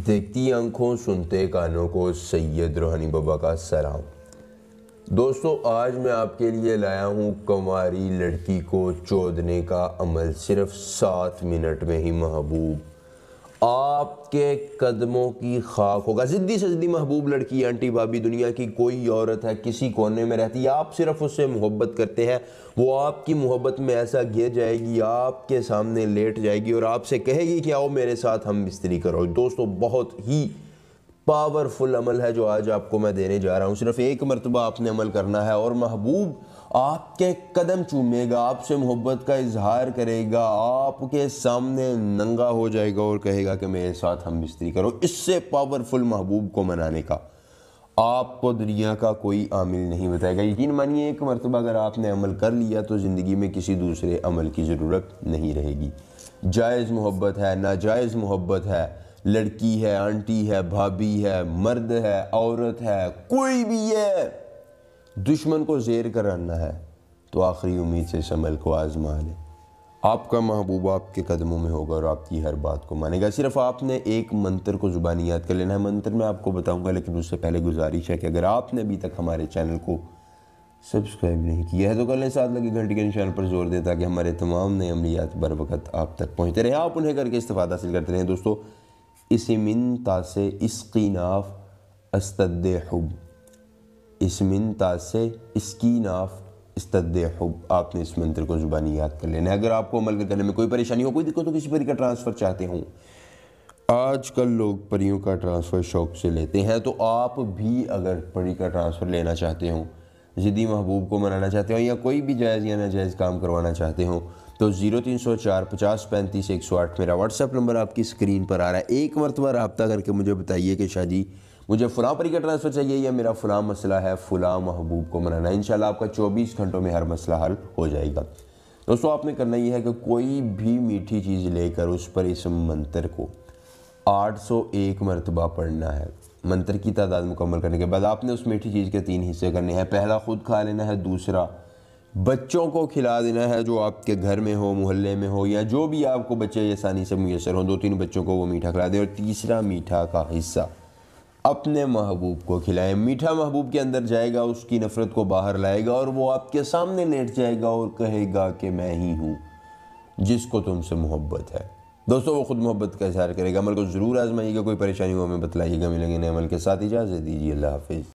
دیکھتی آنکھوں سنتے کانوں کو سید روحانی بابا کا سلام۔ دوستو، آج میں آپ کے لیے لایا ہوں کنواری لڑکی کو چودنے کا عمل صرف 7 منٹ میں ہی محبوب آپ کے قدموں کی خاک ہوگا۔ زدی سے زدی محبوب لڑکی آنٹی بھابی دنیا کی کوئی عورت ہے کسی کونے میں رہتی ہے، آپ صرف اس سے محبت کرتے ہیں، وہ آپ کی محبت میں ایسا گر جائے گی، آپ کے سامنے لیٹ جائے گی اور آپ سے کہے گی کہ آؤ میرے ساتھ ہم بستری کرو۔ دوستو، بہت ہی پاورفل عمل ہے جو آج آپ کو میں دینے جا رہا ہوں۔ صرف ایک مرتبہ آپ نے عمل کرنا ہے اور محبوب آپ کے قدم چومے گا، آپ سے محبت کا اظہار کرے گا، آپ کے سامنے ننگا ہو جائے گا اور کہے گا کہ میرے ساتھ ہم بستری کرو۔ اس سے پاورفل محبوب کو منانے کا آپ کو دنیا کا کوئی عامل نہیں بتائے گا۔ یقین مانیے، ایک مرتبہ اگر آپ نے عمل کر لیا تو زندگی میں کسی دوسرے عمل کی ضرورت نہیں رہے گی۔ جائز محبت ہے، ناجائز محبت ہے، لڑکی ہے، آنٹی ہے، بھابی ہے، مرد ہے، عورت ہے، کوئی بھی ہے، دشمن کو زیر کرنا ہے تو آخری امید سے اس عمل کو آزما لیں۔ آپ کا محبوب آپ کے قدموں میں ہوگا اور آپ کی ہر بات کو مانے گا۔ صرف آپ نے ایک منتر کو زبانی یاد کر لینا ہے۔ منتر میں آپ کو بتاؤں گا، لیکن اس سے پہلے گزارش ہے کہ اگر آپ نے ابھی تک ہمارے چینل کو سبسکرائب نہیں کیا ہے تو کر لیں، ساتھ لگے گھنٹی کے نشان پر زور دیں تاکہ ہمارے تمام نئے عملیات بر وقت آپ تک پہنچتے رہیں، آپ انہیں کر کے استفادہ حاصل کرتے رہیں۔ دوستو، اسمن تاسے اسقی ناف استد حب، اسمن تاسے اسقی ناف استد حب، آپ نے اس منتر کو زبانی یاد کر لینا ہے۔ اگر آپ کو عمل کرنے میں کوئی پریشانی ہو، کوئی دقت ہو، کسی پری کا ٹرانسفر چاہتے ہوں، آج کل لوگ پریوں کا ٹرانسفر شوق سے لیتے ہیں، تو آپ بھی اگر پری کا ٹرانسفر لینا چاہتے ہوں، ضدی محبوب کو منانا چاہتے ہوں یا کوئی بھی جائز یا ناجائز کام کروانا چاہتے ہوں تو 0304 50 35 108 میرا واٹس ایپ نمبر آپ کی اسکرین پر آ رہا ہے۔ ایک مرتبہ رابطہ کر کے مجھے بتائیے کہ شاہ جی مجھے فلاں پری کا ٹرانسفر چاہیے یا میرا فلاں مسئلہ ہے، فلاں محبوب کو منانا ہے۔ انشاءاللہ آپ کا 24 گھنٹوں میں ہر مسئلہ حل ہو جائے گا۔ دوستو، آپ نے کرنا یہ ہے کہ کوئی بھی میٹھی چیز لے کر اس پر اس منتر کو 801 مرتبہ پڑھنا ہے۔ منتر کی تعداد مکمل کرنے کے بعد آپ نے اس میٹھی چیز کے 3 حصے کرنے ہیں۔ پہلا خود کھا لینا ہے، دوسرا بچوں کو کھلا دینا ہے جو آپ کے گھر میں ہو، محلے میں ہو، یا جو بھی آپ کو بچے آسانی سے میسر ہوں، 2-3 بچوں کو وہ میٹھا کھلا دیں، اور تیسرا میٹھا کا حصہ اپنے محبوب کو کھلائیں۔ میٹھا محبوب کے اندر جائے گا، اس کی نفرت کو باہر لائے گا اور وہ آپ کے سامنے لیٹ جائے گا اور کہے گا کہ میں ہی ہوں جس کو تم سے محبت ہے۔ دوستو، وہ خود محبت کا اظہار کرے گا۔ عمل کو ضرور آزمائیے گا، کوئی پریشانی ہو ہمیں بتلائیے گا۔ ملیں گے نئے عمل کے ساتھ، اجازت دیجیے، اللہ حافظ۔